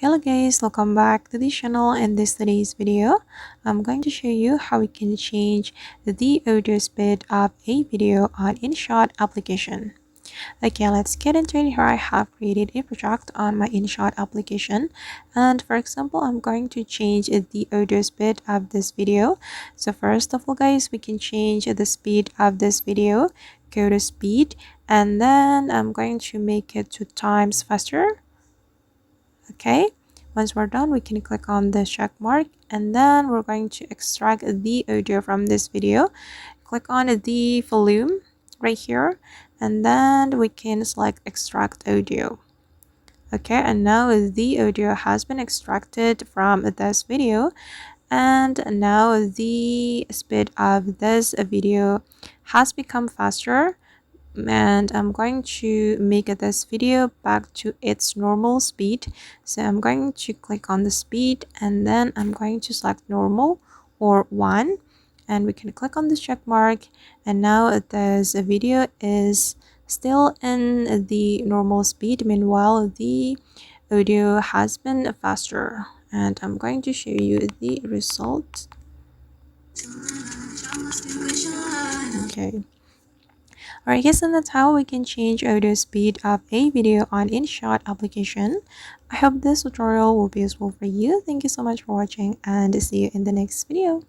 Hello guys, welcome back to the channel. In today's video, I'm going to show you how we can change the audio speed of a video on Inshot application. Okay, let's get into it. Here I have created a project on my Inshot application, and for example, I'm going to change the audio speed of this video. So first of all guys, we can change the speed of this video. Go to speed, and then I'm going to make it 2 times faster. Okay, once we're done, we can click on the check mark, and then we're going to extract the audio from this video. Click on the volume right here, and then we can select extract audio. Okay, and now the audio has been extracted from this video, and now the speed of this video has become faster, and I'm going to make this video back to its normal speed. So I'm going to click on the speed, and then I'm going to select normal or 1, and we can click on the check mark, and now this video is still in the normal speed. Meanwhile, the audio has been faster, and I'm going to show you the result. Okay. Alright guys, and that's how we can change audio speed of a video on Inshot application. I hope this tutorial will be useful for you. Thank you so much for watching, and see you in the next video.